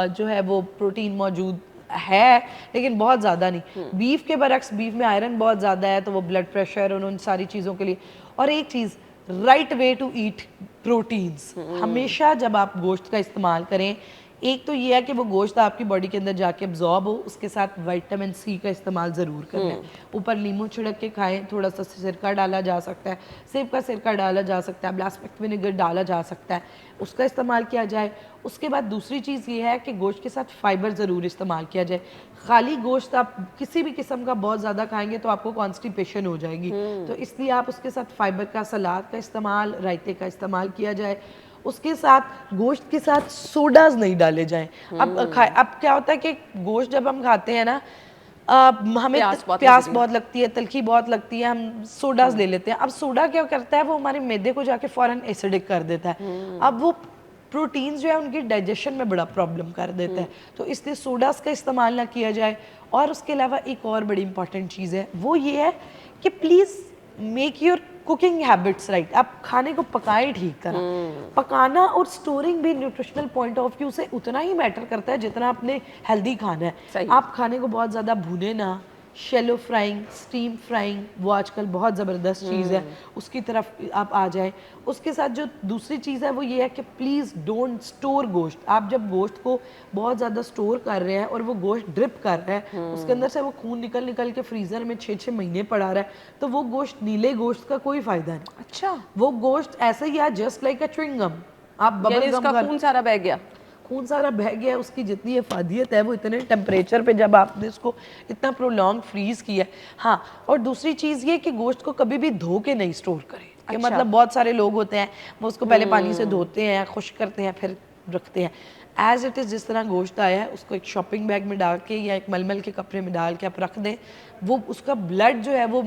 B: जो है वो प्रोटीन मौजूद है, लेकिन बहुत ज़्यादा नहीं। बीफ के बरक्स बीफ में आयरन बहुत ज़्यादा है, तो वो ब्लड प्रेशर और उन सारी चीज़ों के लिए। और एक चीज़, right way to eat proteins, हमेशा जब आप गोश्त का इस्तेमाल करें, एक तो ये है कि वो गोश्त आपकी बॉडी के अंदर जाके अब्जॉर्ब हो, उसके साथ विटामिन सी का इस्तेमाल ज़रूर करना है। ऊपर नींबू छिड़क के खाएं, थोड़ा सा सिरका डाला जा सकता है, सेब का सिरका डाला जा सकता है, ब्लास्मिक विनेगर डाला जा सकता है, उसका इस्तेमाल किया जाए। उसके बाद दूसरी चीज़ ये है कि गोश्त के साथ फाइबर ज़रूर इस्तेमाल किया जाए। खाली गोश्त आप किसी भी किस्म का बहुत ज़्यादा खाएंगे तो आपको कॉन्स्टिपेशन हो जाएगी, तो इसलिए आप उसके साथ फाइबर का, सलाद का इस्तेमाल, रायते का इस्तेमाल किया जाए। उसके साथ गोश्त के साथ सोडाज नहीं डाले जाएं। अब क्या होता है कि गोश्त जब हम खाते हैं ना, हमें प्यास बहुत लगती है, तलखी बहुत लगती है, हम सोडाज ले लेते हैं। अब सोडा क्या करता है, वो हमारे मैदे को जाके फौरन एसिडिक कर देता है। अब वो प्रोटीन्स जो है उनकी डाइजेशन में बड़ा प्रॉब्लम कर देता है, तो इसलिए सोडास का इस्तेमाल ना किया जाए। और उसके अलावा एक और बड़ी इंपॉर्टेंट चीज़ है, वो ये है कि please make your cooking habits right. आप खाने को पकाएं ठीक तरह। पकाना और स्टोरिंग भी न्यूट्रिशनल पॉइंट ऑफ व्यू से उतना ही मैटर करता है जितना आपने हेल्दी खाना है। आप खाने को बहुत ज़्यादा भूने ना, शेलो फ्राइंग, स्टीम फ्राइंग, वो आजकल बहुत ज़बरदस्त चीज़ है, उसकी तरफ आप आ जाएं। उसके साथ जो दूसरी चीज़ है वो ये है कि प्लीज़ डोंट स्टोर गोश्त। आप जब गोश्त को बहुत ज़्यादा स्टोर कर रहे हैं और वो गोश्त ड्रिप कर रहा है, उसके अंदर से वो खून निकल निकल के फ्रीज़र में 6-6 महीने पड़ा रहा है, तो वो गोश्त, नीले गोश्त का कोई फ़ायदा नहीं।
A: अच्छा,
B: वो गोश्त ऐसे ही है जस्ट लाइक अ च्युइंगम। आप
A: यानी
B: बबल
A: इसका
B: गम
A: खून सारा बह गया।
B: खून सारा बह गया, उसकी जितनी अफादियत है वो इतने टेम्परेचर पे जब आपने इसको इतना प्रोलॉन्ग फ्रीज किया। हाँ, और दूसरी चीज़ ये कि गोश्त को कभी भी धो के नहीं स्टोर करें। कि
A: अच्छा।
B: मतलब बहुत सारे लोग होते हैं वो उसको पहले पानी से धोते हैं, खुश्क करते हैं, फिर रखते हैं। एज इट इज़ जिस तरह गोश्त आया है उसको एक शॉपिंग बैग में डाल के या एक मलमल के कपड़े में डाल के आप रख दें, वो उसका ब्लड जो है वो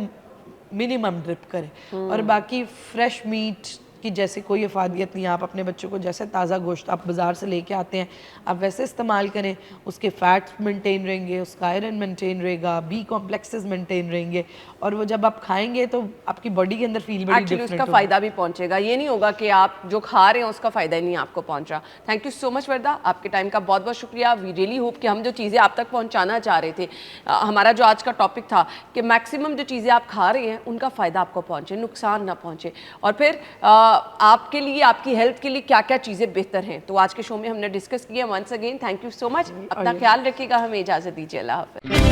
B: मिनिमम ड्रिप करें। और बाकी फ्रेश मीट की जैसे कोई अफादियत नहीं, आप अपने बच्चों को जैसे ताज़ा गोश्त आप बाज़ार से लेके आते हैं आप वैसे इस्तेमाल करें, उसके फैट्स मेंटेन रहेंगे, उसका आयरन मेंटेन रहेगा, बी कॉम्प्लेक्सेस मेंटेन रहेंगे, और वो जब आप खाएंगे तो आपकी बॉडी के अंदर फील बड़ी
A: एक्चुअली
B: डिफरेंट
A: उसका फ़ायदा भी पहुंचेगा, ये नहीं होगा कि आप जो खा रहे हैं उसका फ़ायदा ही नहीं आपको पहुंच रहा। थैंक यू सो मच वर्दा, आपके टाइम का बहुत बहुत शुक्रिया। वी रियली होप कि हम जो चीज़ें आप तक पहुंचाना चाह रहे थे, हमारा जो आज का टॉपिक था कि मैक्सिमम जो चीज़ें आप खा रहे हैं उनका फ़ायदा आपको पहुंचे, नुकसान ना पहुंचे, और फिर आपके लिए, आपकी हेल्थ के लिए क्या क्या चीज़ें बेहतर हैं। तो आज के शो में हमने डिस्कस किया। Once again thank you so much, अपना ख्याल रखिएगा, हमें इजाज़त दीजिए, अल्लाह हाफ़िज़।